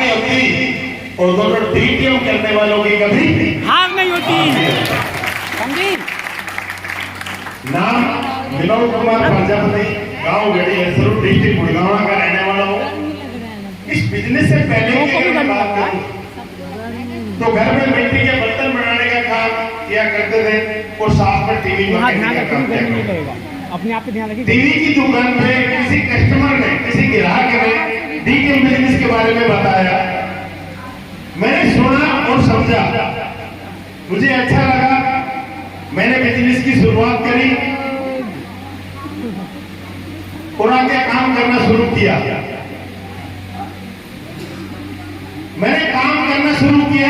नहीं होती और दोनों टीटीएम करने वालों की कभी हार नहीं होती। समझी? नाम विनोद कुमार प्रजापति, गांव गढ़ी हेसरू, डिस्ट्रिक्ट गुड़गांव का रहने वाला हूँ। इस बिजनेस से पहले की अगर मैं बात करूं तो घर में मिट्टी के बर्तन बनाने का काम किया करते थे और साथ में टीवी बनाने का काम किया करते थे। अपने आप पे ध्यान रखिए। टीवी की दुकान पे किसी कस्टमर ने, किसी ग्राहक ने डीटीएम बिजनेस के बारे में बताया, मैंने सुना और समझा, मुझे अच्छा लगा। मैंने बिजनेस की शुरुआत करी और आगे काम करना शुरू किया। मैंने काम करना शुरू किया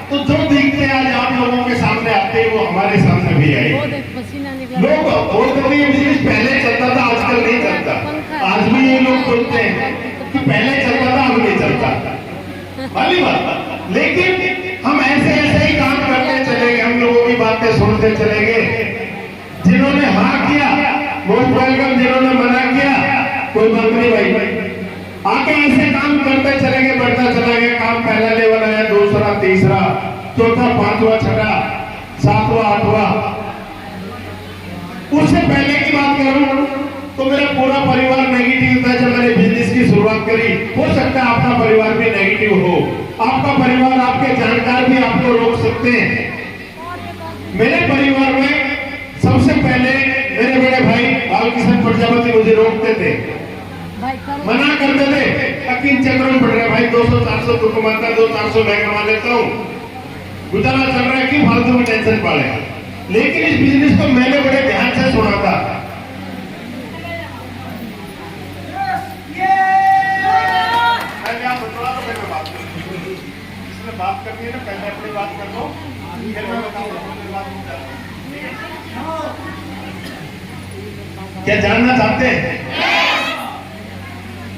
तो जो दिखते आज आप लोगों के सामने आते हैं वो हमारे सामने भी आए। लोग बोलते थे ये बिजनेस पहले चलता था, आजकल नहीं चलता। आज भी ये लोग बोलते हैं कि पहले चलता था, अब नहीं चलता, वाली बात। लेकिन हम ऐसे ऐसे ही काम करते चले गए, हम लोगों की बातें सुनते चले गए। जिन्होंने हाँ किया मोस्ट वेलकम, जिन्होंने मना किया कोई बात नहीं भाई। आगे ऐसे काम करते चले गए, बढ़ता चला गया। काम पहला लेवल आया, दूसरा, तीसरा, चौथा, पांचवा, छठा, सातवां, आठवां। उससे पहले की बात करूं तो मेरा पूरा परिवार नेगेटिव था जब मैंने बिजनेस की शुरुआत करी। हो सकता है आपका परिवार भी नेगेटिव हो, आपका परिवार, आपके जानकार भी आपको रोक सकते हैं। मेरे परिवार में सबसे पहले मेरे बड़े भाई बालकिशन प्रजापति मुझे रोकते थे, मना करते थे, अकीन चक्र में पड़ रहे भाई, 200-400 तो कमाता, 200-400 मैं कमा लेता हूँ, गुजारा चल रहा है, क्यों फालतू में टेंशन पाले। लेकिन इस बिजनेस को मैंने बड़े ध्यान से सुना था। बात करनी है ना, पहले अपनी बात कर लो, फिर मैं बताऊंगा। क्या जानना चाहते हैं?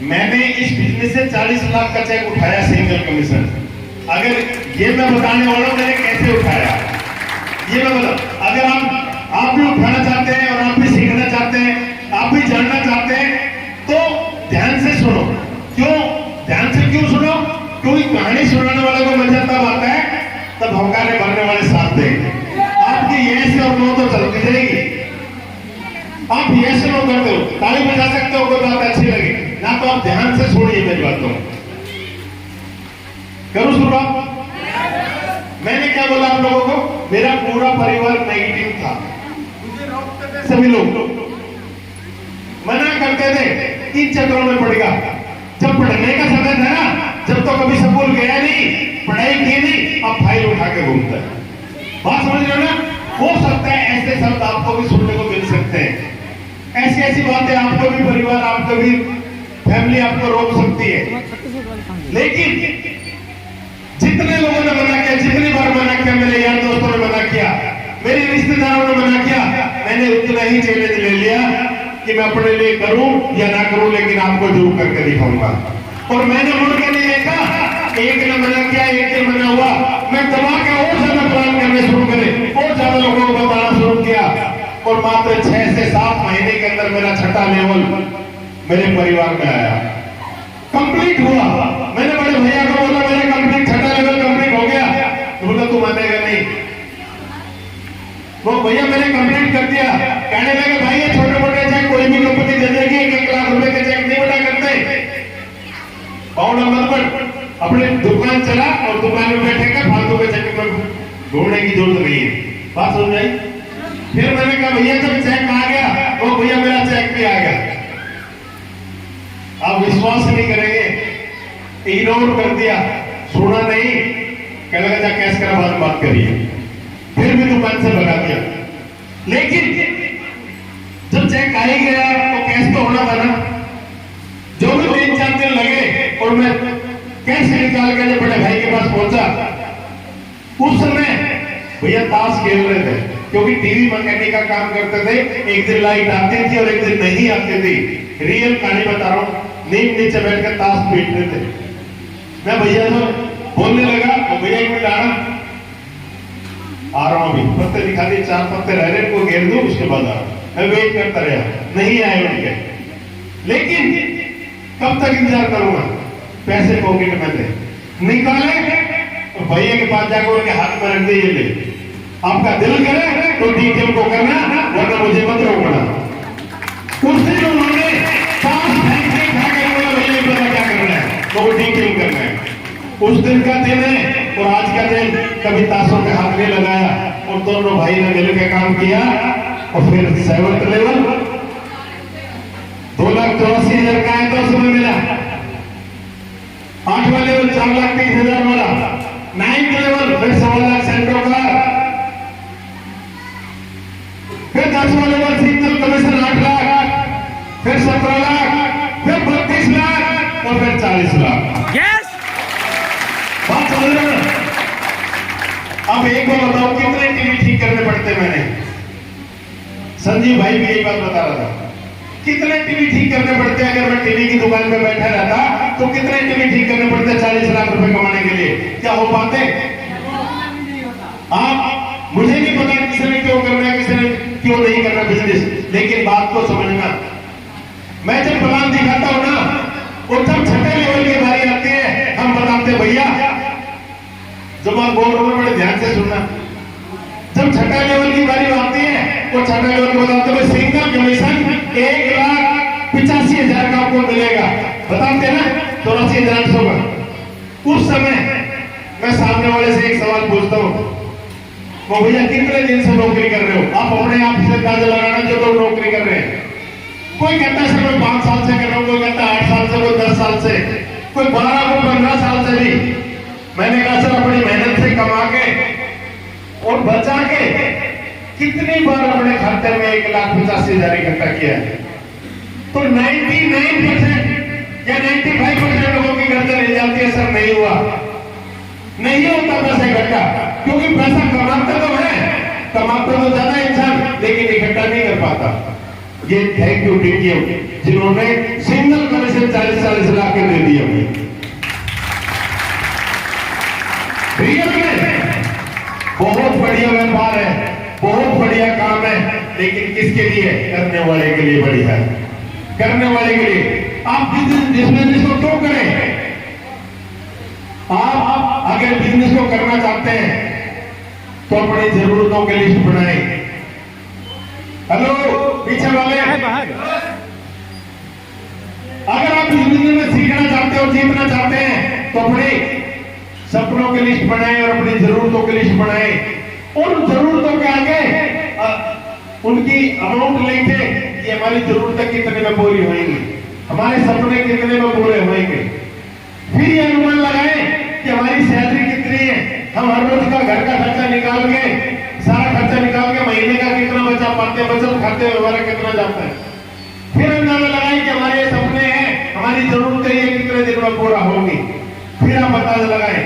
मैंने इस बिजनेस से 40 लाख का चेक उठाया सिंगल कमीशन। अगर ये मैं बताने वाला हूं मैंने कैसे उठाया, ये मैं बता। अगर आप भी उठाना चाहते हैं और आप भी सीखना चाहते हैं, आप भी जानना चाहते हैं तो ध्यान से सुनो। क्यों ध्यान से क्यों सुनो? क्योंकि कहानी सुनाने वाले को मजा तब आता है तब भौकाने भरने वाले साथ देंगे। आपकी यस और नो तो चलती रहेगी। आप यस नो करते हो, ताली बजा सकते हो, कोई बात अच्छी लगी ना, तो आप ध्यान से सुनिए मेरी बातों। करूं शुरुआत? मैंने क्या बोला आप लोगों को? मेरा पूरा परिवार नेगेटिव था, मुझे रोकते थे सभी लोग, मना करते थे, इन चक्रों में पड़ गया। जब पढ़ने का समय था ना, जब तो कभी स्कूल गया नहीं, पढ़ाई की नहीं, अब फाइल उठा के घूमता है। बात समझ रहे हो ना? हो सकता है ऐसे शब्द आपको भी सुनने को मिल सकते हैं, ऐसी ऐसी बातें आपको भी परिवार, आपको भी फैमिली आपको रोक सकती है। लेकिन जितने लोगों ने मना किया, जितनी बार मना किया, मेरे यार दोस्तों ने मना किया, मेरे रिश्तेदारों ने मना किया, मैंने उतना ही चैलेंज ले लिया कि मैं अपने लिए करूं या ना करूं, लेकिन आपको जरूर करके दिखाऊंगा। और मैंने मुड़ के नहीं देखा, एक ने मना किया, एक ने मना हुआ, मैं दबा के और ज्यादा प्लान करने शुरू करे, और ज्यादा लोगों को बताना शुरू किया। और मात्र 6 से 7 महीने के अंदर मेरा छठा लेवल मेरे परिवार में आया, कंप्लीट हुआ। मैंने बड़े भैया को बोला मेरा कंप्लीट, छठा लेवल कंप्लीट हो गया। तो बोला तू मानेगा नहीं। वो भैया मैंने कंप्लीट कर दिया। कहने लगे भाई ये छोटे मोटे चेक कोई भी कंपनी दे देगी, 1 लाख रुपए के चेक नहीं बना करते। पाउंड नंबर पर अपनी दुकान चला और दुकान में बैठे का फालतू के चेक में ढूंढने की जरूरत नहीं है। बात समझ आई? फिर मैंने कहा भैया जब चेक आ गया, वो भैया मेरा चेक भी आ गया। आप विश्वास नहीं करेंगे, इग्नोर कर दिया, सुना नहीं, कहने लगा कैश करा, बाद में बात करिए। फिर भी दुकान से भगा दिया। लेकिन जब चेक आ ही गया तो कैश तो होना था ना। जो भी 3-4 दिन लगे और मैं कैश निकाल के जब बड़े भाई के पास पहुंचा, उस समय भैया ताश खेल रहे थे, क्योंकि टीवी मैकेनिक का काम करते थे। एक दिन लाइट आती थी और एक दिन नहीं आती थी। रियल कहानी बता रहा हूँ, नीम नीचे बैठकर ताश पीट रहे थे। मैं भैया तो बोलने लगा, तो भैया एक मिनट आ रहा हूं, अभी पत्ते दिखा दिए, 4 पत्ते रह रहे, को घेर दो, उसके बाद आ रहा हूं। मैं वेट करता रहा, नहीं आए उनके। लेकिन कब तक इंतजार करूंगा? पैसे पॉकेट में थे, निकाले तो भैया के पास जाकर उनके हाथ में रख दे, ये ले, आपका दिल करे तो डीटीएम को करना, वरना मुझे मत रोकना। उस दिन उन्होंने पांच फैक्ट्री खा कर बोला भैया पता क्या करना है, तो वो डीटीएम करना है। उस दिन का दिन है और आज का दिन कभी ताशों के हाथ नहीं लगाया, और दोनों भाई ने मिलकर काम किया। और फिर 7th लेवल 2,84,000 का है तो उसमें मिला। 8वां लेवल 4,30,000 वाला, 9th लेवल फिर 1.25 लाख सेंट्रो का, फिर 10वां लेवल सिंगल कमीशन 8 लाख, फिर 17 लाख, फिर 32 लाख और फिर 40 लाख। यस बात समझ रहे हैं? अब एक बार बताओ कितने टीवी ठीक करने पड़ते मैंने? संजीव भाई भी यही बात बता रहा था, कितने टीवी ठीक करने पड़ते हैं? अगर मैं टीवी की दुकान पे बैठा रहता तो कितने टीवी ठीक करने पड़ते 40 लाख रुपए कमाने के लिए? क्या हो पाते? आप मुझे नहीं पता किसी ने क्यों करना है, किसी ने क्यों नहीं करना बिजनेस, लेकिन बात को समझना। मैं जब प्लान दिखाता हूं ना, और जब छठे लेवल की बारी आती है, हम बताते भैया, जो मैं बोल रहा हूं बड़े ध्यान से सुनना, जब छठा लेवल की बारी आती है वो छठा लेवल को बताते हुए सिंगल कमीशन 1,85,000 का आपको मिलेगा, बताते ना 84,800 का। उस समय मैं सामने वाले से एक सवाल पूछता हूं, वो भैया कितने दिन से नौकरी कर रहे हो? आप अपने आप से अंदाजा लगाना जो लोग नौकरी कर रहे हैं। कोई कहता है सर मैं 5 साल से कर रहा हूं, कोई कहता है 8 साल से, कोई 10 साल से, कोई 12 को 15 साल से भी। मैंने कहा सर अपनी मेहनत से कमा के और बचा के कितनी बार अपने खाते में 1,85,000 इकट्ठा किया है? तो 99% या 95% लोगों की गर्दन हिल जाती है, सर नहीं हुआ, नहीं होता पैसा इकट्ठा, क्योंकि पैसा कमाते तो है, कमाते तो ज्यादा इंसान, लेकिन इकट्ठा नहीं कर पाता। ये थैंक यू डीटीएम जिन्होंने सिंगल कमीशन 40-40 लाख के दे दिए हमें। रियल में बहुत बढ़िया व्यापार है, बहुत बढ़िया काम है, लेकिन किसके लिए? करने वाले के लिए बढ़िया है, करने वाले के लिए। आप बिजनेस को क्यों करें? आप अगर बिजनेस को करना चाहते हैं तो अपनी जरूरतों की लिस्ट बनाएं। हेलो पीछे वाले, अगर आप बिजनेस में सीखना चाहते हो, जीतना चाहते हैं, तो अपनी सपनों की लिस्ट बनाएं और अपनी जरूरतों की लिस्ट बनाएं। उन जरूरतों के आगे उनकी अमाउंट लिखे कि हमारी जरूरतें कितने में पूरी होंगी, हमारे सपने कितने में पूरे होंगे। फिर ये अनुमान लगाएं कि हमारी सैलरी कितनी है, हम हर रोज का घर का खर्चा निकाल के, सारा खर्चा निकाल के महीने का कितना बचा पाते हैं, बचत खाते में हमारा कितना जाता है। फिर अंदाजा लगाएं कि हमारे सपने हैं, हमारी जरूरतें ये कितने दिन में पूरा होंगी। फिर आप अंदाजा लगाएं,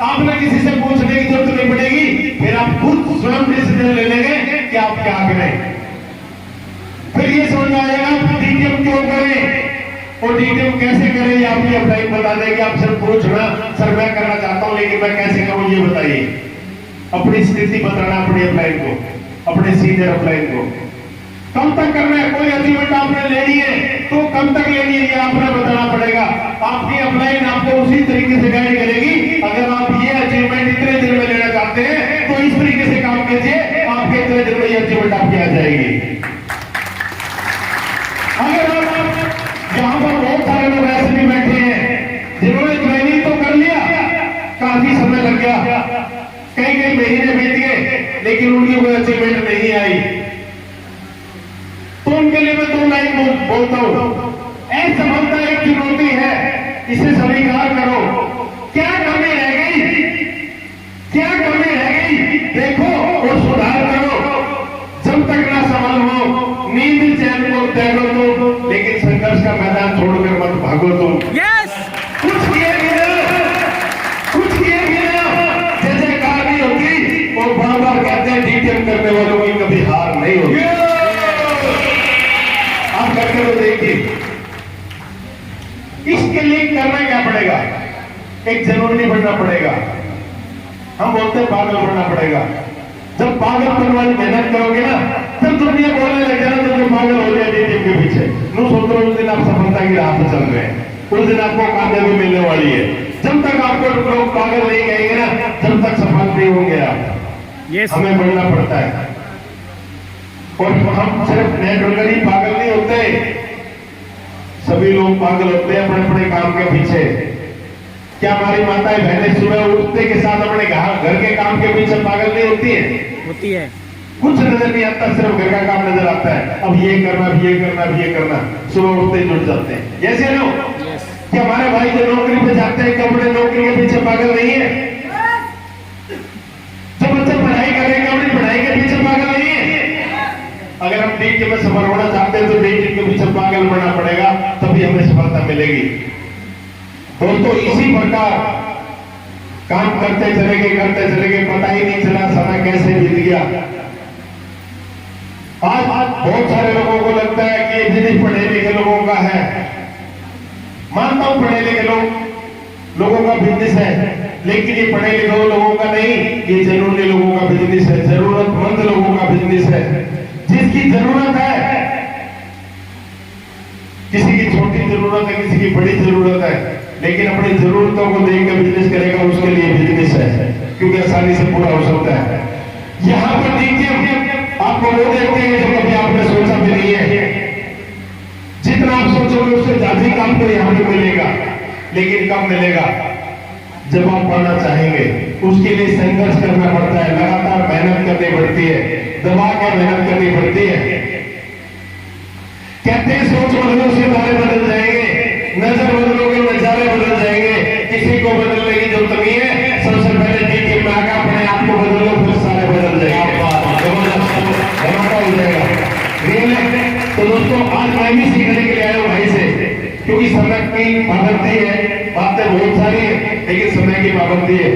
आपने किसी से पूछने की जरूरत नहीं पड़ेगी, फिर आप खुद स्वयं डिसीजन ले लेंगे कि आप क्या करें। फिर ये समझ में आएगा डीटीएम क्यों करें और डीटीएम कैसे करें, ये आपकी अपलाइन बता देंगे। आप सिर्फ पूछना सर मैं करना चाहता हूं लेकिन मैं कैसे करूं, ये बताइए। अपनी स्थिति बताना अपनी अपलाइन को, अपने सीनियर अपलाइन को। कब तक करना है, कोई अचीवमेंट आपने लेनी है तो कब तक लेनी है ये आपने बताना पड़ेगा। आपकी अपलाइन आपको उसी तरीके से गाइड करेगी। अगर आप ये अचीवमेंट इतने दिन में लेना चाहते हैं तो इस तरीके से काम कीजिए, आपके इतने दिन में ये अचीवमेंट आपकी आ जाएगी। अगर आप यहाँ पर बहुत सारे लोग ऐसे भी बैठे हैं जिन्होंने ट्रेनिंग तो कर लिया, काफी समय लग गया, कई महीने बीत गए, लेकिन उनकी कोई अचीवमेंट नहीं आई, तो उनके लिए मैं 2 लाइन बोलता हूं। असफलता एक चुनौती है, इसे स्वीकार करो। क्या कमी रह गई, क्या कमी रह गई देखो और सुधार करो। जब तक ना सफल हो नींद चैन को त्यागो तो, लेकिन संघर्ष का मैदान छोड़कर मत भागो तो। यस कुछ किए बिना, कुछ किए बिना जैसे कार नहीं होती, और बार बार कहते हैं डीटीएम करने वालों की कभी हार नहीं होगी। आप करके तो देखिए। इसके लिए करना क्या पड़ेगा, एक जरूर नहीं बनना पड़ेगा। हम बोलते हैं पागल बनना पड़ेगा। जब पागलपन वाली मेहनत करोगे ना, तब दुनिया बोलने लग जाना तो पागल हो गया डीटीएम के पीछे। नो सोच रहे उस दिन आप सफलता की राह पर चल रहे हैं। उस दिन आपको कामयाबी मिलने वाली है। जब तक आपको लोग पागल नहीं कहेंगे ना, जब तक सफल नहीं होंगे आप। यस हमें बढ़ना पड़ता है। और हम सिर्फ नेटवर्कर ही पागल नहीं होते, सभी लोग पागल होते हैं अपने अपने काम के पीछे। क्या हमारी माताएं बहनें सुबह उठते के साथ अपने घर के काम के पीछे पागल नहीं होती है? होती है। कुछ नजर नहीं आता, सिर्फ घर का काम नजर आता है। अब ये करना, अब ये करना, अब ये करना, सुबह उठते ही जुट जाते हैं। जैसे लो कि हमारे भाई जो नौकरी पे जाते हैं, क्या अपने नौकरी के पीछे पागल नहीं है? जो बच्चे पढ़ाई करेंगे अपनी पढ़ाई के पीछे पागल नहीं है? अगर हम डीटी में सफल होना चाहते हैं तो डीटी के पीछे पागल बनना पड़ेगा, तभी हमें सफलता मिलेगी। दोस्तों, इसी प्रकार काम करते चले गए, पता ही नहीं चला समय कैसे बीत गया। आज बहुत सारे लोगों को लगता है कि ये बिजनेस पढ़े लिखे लोगों का है। मानता हूं पढ़े लिखे लोगों का बिजनेस है, लेकिन ये पढ़े लिखे लोगों का नहीं, ये जरूरी लोगों का बिजनेस है, जरूरतमंद लोगों का बिजनेस है। जिसकी जरूरत है, किसी की छोटी जरूरत है, किसी की बड़ी जरूरत है, लेकिन अपनी जरूरतों को देखकर बिजनेस करेगा, उसके लिए बिजनेस है, क्योंकि आसानी से पूरा हो सकता है। यहां पर देखिए, आपको वो देखते हैं जो कभी आपने सोचा भी नहीं है। जितना आप सोचोगे उससे ज्यादा काम तो यहां पे मिलेगा, लेकिन कब मिलेगा? जब आप पढ़ना चाहेंगे। उसके लिए संघर्ष करना पड़ता है, लगातार मेहनत करनी पड़ती है, दबा कर मेहनत करनी पड़ती है। कहते हैं सोच बदलो सितारे बदल जाएंगे, नजर बदलोगे नजारे बदल जाएंगे। किसी को बदलने की जरूरत नहीं है, सबसे पहले डीटी में आकर अपने आप को बदल लो, फिर सारे बदल जाएंगे, धमाका हो जाएगा। तो दोस्तों, आज मैं भी सीखने के लिए आया हूं भाई से, क्योंकि समय की पाबंदी है, बातें बहुत सारी है, लेकिन समय की पाबंदी है।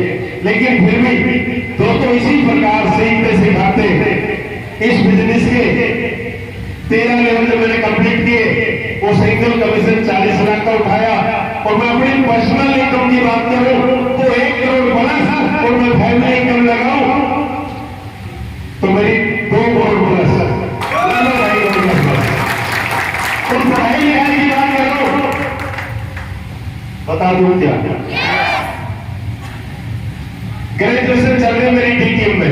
लेकिन फिर भी दोस्तों, इसी प्रकार सीखते सिखाते इस बिजनेस के 13 लेवल जो मैंने कंप्लीट किए, वो सिंगल कमीशन 40 लाख का उठाया। और मैं अपनी पर्सनल इनकम की बात करूं तो 1 करोड़ बना था, और मैं फैमिली इनकम लगाऊं तो मेरी 2 करोड़ प्लस। और पढ़ाई लिखाई की बात करो, बता दूं क्या, ग्रेजुएशन चल रही मेरी डीटीएम में,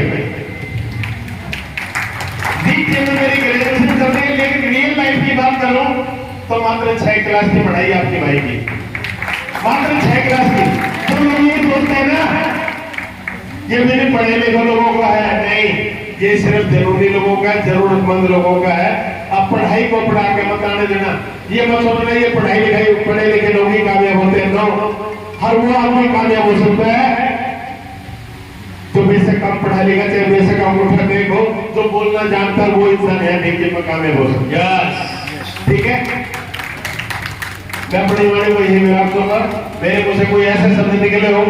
मेरी ग्रेजुएशन चल रही है। लेकिन रियल लाइफ की बात करूं तो मात्र 6 क्लास की पढ़ाई आपकी भाई की, मात्र 6 क्लास की। तो लोग ये सोचते हैं ना, ये मेरे पढ़े लिखे लोगों का है, नहीं, ये सिर्फ जरूरी लोगों का है, जरूरतमंद लोगों का है। अब पढ़ाई को पढ़ा के मत आने देना, ये मत सोचना ये पढ़ाई लिखाई पढ़े लिखे लोग ही कामयाब होते हैं। नो, हर वो आदमी कामयाब हो सकता है जो बेशक कम पढ़ा लिखा, चाहे बेशक अंगूठा टेक हो, जो बोलना जानता है वो इंसान है डीटी में कामयाब हो सकता है। ठीक है, मैं अपनी वाणी को यही विराम दूंगा। मेरे मुझे कोई ऐसे शब्द निकले हो